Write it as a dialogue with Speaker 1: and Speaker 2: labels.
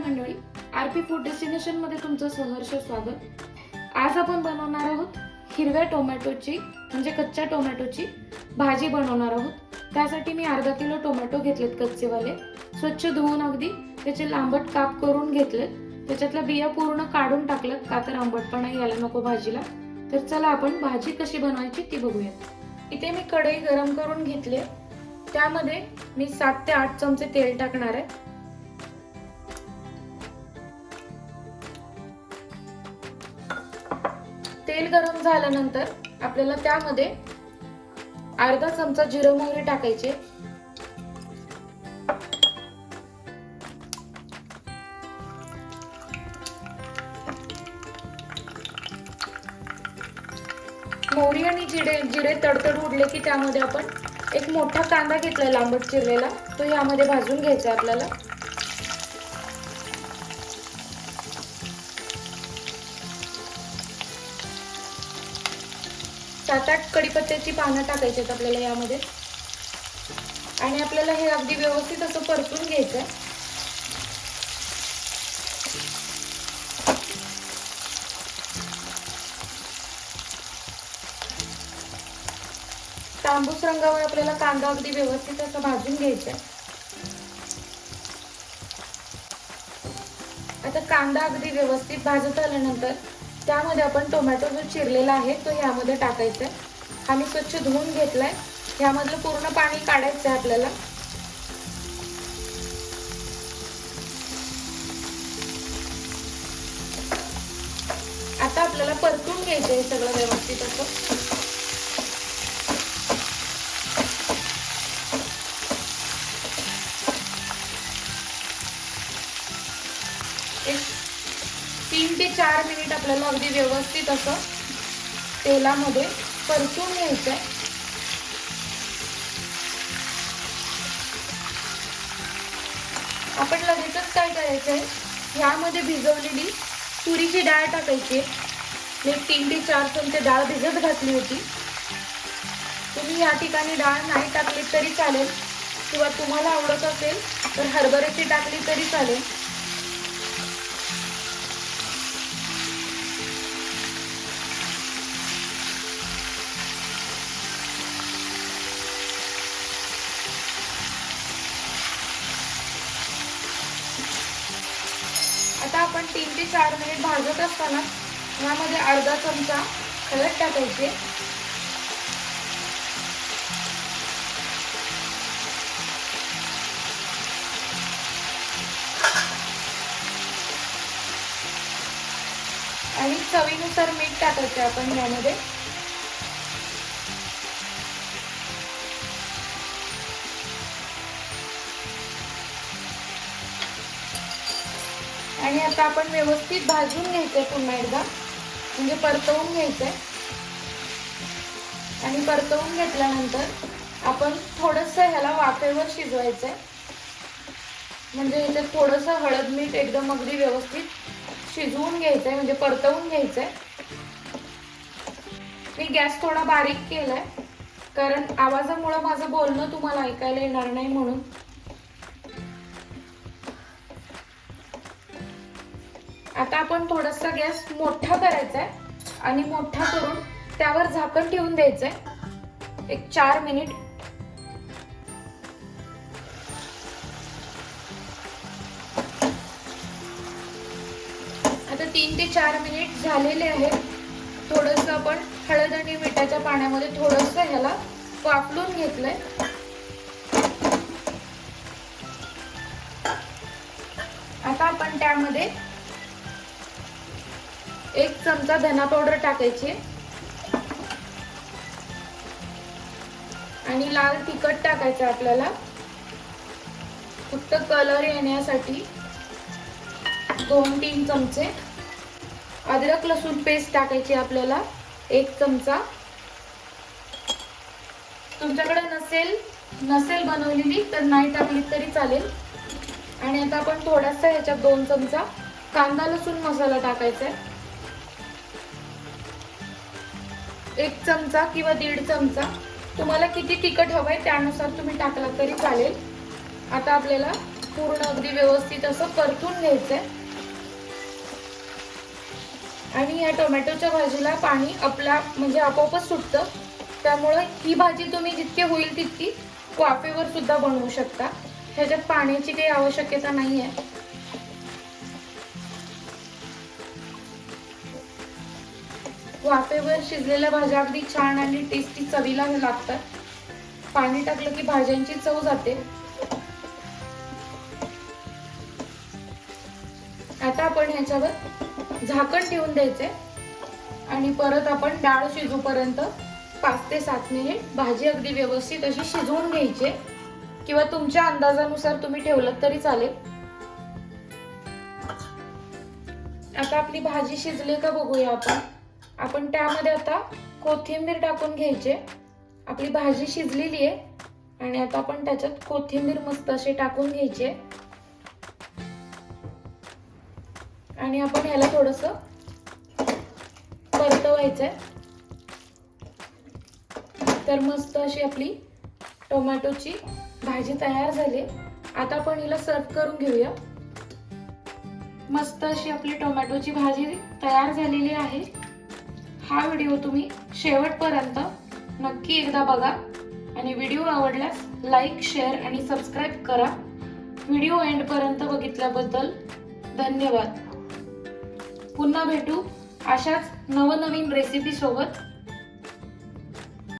Speaker 1: मंडळी, RP food destination मध्ये तुमचं सहर्ष स्वागत। आज आपण बनवणार आहोत हिरव्या टोमॅटोची म्हणजे कच्च्या टोमॅटोची भाजी बनवणार आहोत। त्यासाठी मी अर्धा किलो टोमॅटो घेतलेत कच्चेवाले, स्वच्छ धुवून अगदी त्याचे लांबट काप करून घेतलेत। त्याच्यातल्या बिया पूर्ण काढून टाकल्यात का तर आंबटपणा यायला नको भाजीला। तर चला आपण भाजी कशी बनवायची ती बघूया। इथे मी कढई गरम करून घेतली, त्यामध्ये मी 7 ते 8 चमचे तेल टाकणार आहे। तेल गरम झाल्यानंतर आपल्याला त्यामध्ये अर्धा चमचा जिरे मोहरी टाकायचे, मोहरी आणि जिरे तडतड उडले की त्यामध्ये आपण एक मोठा कांदा घेतलाय लांबट चिरलेला, तो यामध्ये भाजून घ्यायचा आपल्याला। सात 8 कढीपत्त्याची पानं टाकायची आहेत आपल्याला यामध्ये आणि आपल्याला हे अगदी व्यवस्थित असं परतून घ्यायचंय। तांबूस रंगावर आपल्याला कांदा अगदी व्यवस्थित असा भाजून घ्यायचा आहे। आता कांदा अगदी व्यवस्थित भाजत आल्यानंतर त्यामध्ये आपण टोमॅटो जो चिरलेला आहे तो यामध्ये टाकायचा आहे। हा मी स्वच्छ धुवून घेतलाय, यामधलं पूर्ण पाणी काढायचं आहे आपल्याला। आता आपल्याला परतून घ्यायचं आहे सगळं व्यवस्थित असं। एक 3 ते 4 मिनिट आपल्याला अगदी व्यवस्थित असं तेलामध्ये परतून घ्यायचंय। आपण लगेचच काय करायचंय, यामध्ये भिजवलेली तुरीची डाळ टाकायची। मी 3 ते 4 चमचे डाळ भिजत घातली होती। तुम्ही या ठिकाणी डाळ नाही टाकली तरी चालेल किंवा तुम्हाला आवडत असेल तर हरभऱ्याची टाकली तरी चालेल। आता आपण 3 ते 4 मिनिट भाजत असताना यामध्ये अर्धा चमचा हळद टाकायची आणि चवीनुसार मीठ टाकायचे आपण यामध्ये। आणि आता आपण व्यवस्थित भाजून घ्यायचंय पुन्हा एकदा, म्हणजे परतवून घ्यायचंय। आणि परतवून घेतल्यानंतर आपण थोडंसं ह्याला वाफेवर शिजवायचंय, म्हणजे ह्याच्यात थोडंसं हळद मीठ एकदम अगदी व्यवस्थित शिजवून घ्यायचंय, म्हणजे परतवून घ्यायचंय। मी गॅस थोडा बारीक केलाय कारण आवाजामुळे माझं बोलणं तुम्हाला ऐकायला येणार नाही म्हणून। आता आपण थोडासा गॅस मोठा करायचा आहे आणि मोठा करून त्यावर झाकण ठेवून द्यायचंय एक 4 मिनिट। आता 3 ते 4 मिनिट झालेले आहेत। थोडंसं आपण हळद आणि मिठाच्या पाण्यामध्ये थोडंसं ह्याला वाफलून घेतलंय। आता आपण त्यामध्ये 1 चमचा धना पावडर टाकायची आणि लाल तिखट टाकायचं आपल्याला फक्त कलर येण्यासाठी 2-3 चमचे। अद्रक लसूण पेस्ट टाकायची आपल्याला 1 चमचा। तुमच्याकडे नसेल बनवलेली तर नाही टाकली तरी चालेल। आणि आता आपण थोडासा ह्याच्यात 2 चमचा कांदा लसूण मसाला टाकायचा आहे, 1 चमचा किंवा 1.5 चमचा, तुम्हाला किती तिखट हवंय त्यानुसार तुम्ही टाकला तरी चालेल। आता आपल्याला पूर्ण अगदी व्यवस्थित असं परतून घ्यायचंय. आणि या टोमॅटोच्या भाजीला पाणी आपला म्हणजे आपोआपच सुटतं. त्यामुळे ही भाजी तुम्ही जितके होईल तितकी वाफेवर सुद्धा बनवू शकता. ह्याच्यात पाण्याची काही आवश्यकता नाही आहे. वाफेवर शिजलेल्या भाज्या अगदी छान आणि टेस्टी चवीला लागतात. पाणी टाकलं की भाज्यांची चव जाते. आता आपण ह्याच्यावर झाकण ठेवून द्यायचे आणि परत आपण डाळ शिजूपर्यंत 5 ते 7 मिनिट भाजी अगदी व्यवस्थित अशी शिजवून घ्यायची, किंवा तुमच्या अंदाजानुसार तुम्ही ठेवलं तरी चालेल. आता आपली भाजी शिजली का बघूया आपण त्यामध्ये आता कोथिंबीर टाकून घ्यायची. आपली भाजी शिजलेली आहे आणि आता आपण त्याच्यात कोथिंबीर मस्त अशी टाकून घ्यायची आणि आपण ह्याला थोडस परतवायचंय. तर मस्त अशी आपली टोमॅटोची भाजी तयार झाली. आता आपण हिला सर्व करून घेऊया. मस्त अशी आपली टोमॅटोची भाजी तयार झालेली आहे. हा व्हिडिओ तुम्ही शेवटपर्यंत नक्की एकदा बघा आणि व्हिडिओ आवडल्यास लाईक, शेअर आणि सबस्क्राईब करा. व्हिडिओ एंड पर्यंत बघितल्याबद्दल धन्यवाद. पुन्हा भेटू अशाच नवनवीन रेसिपी सोबत.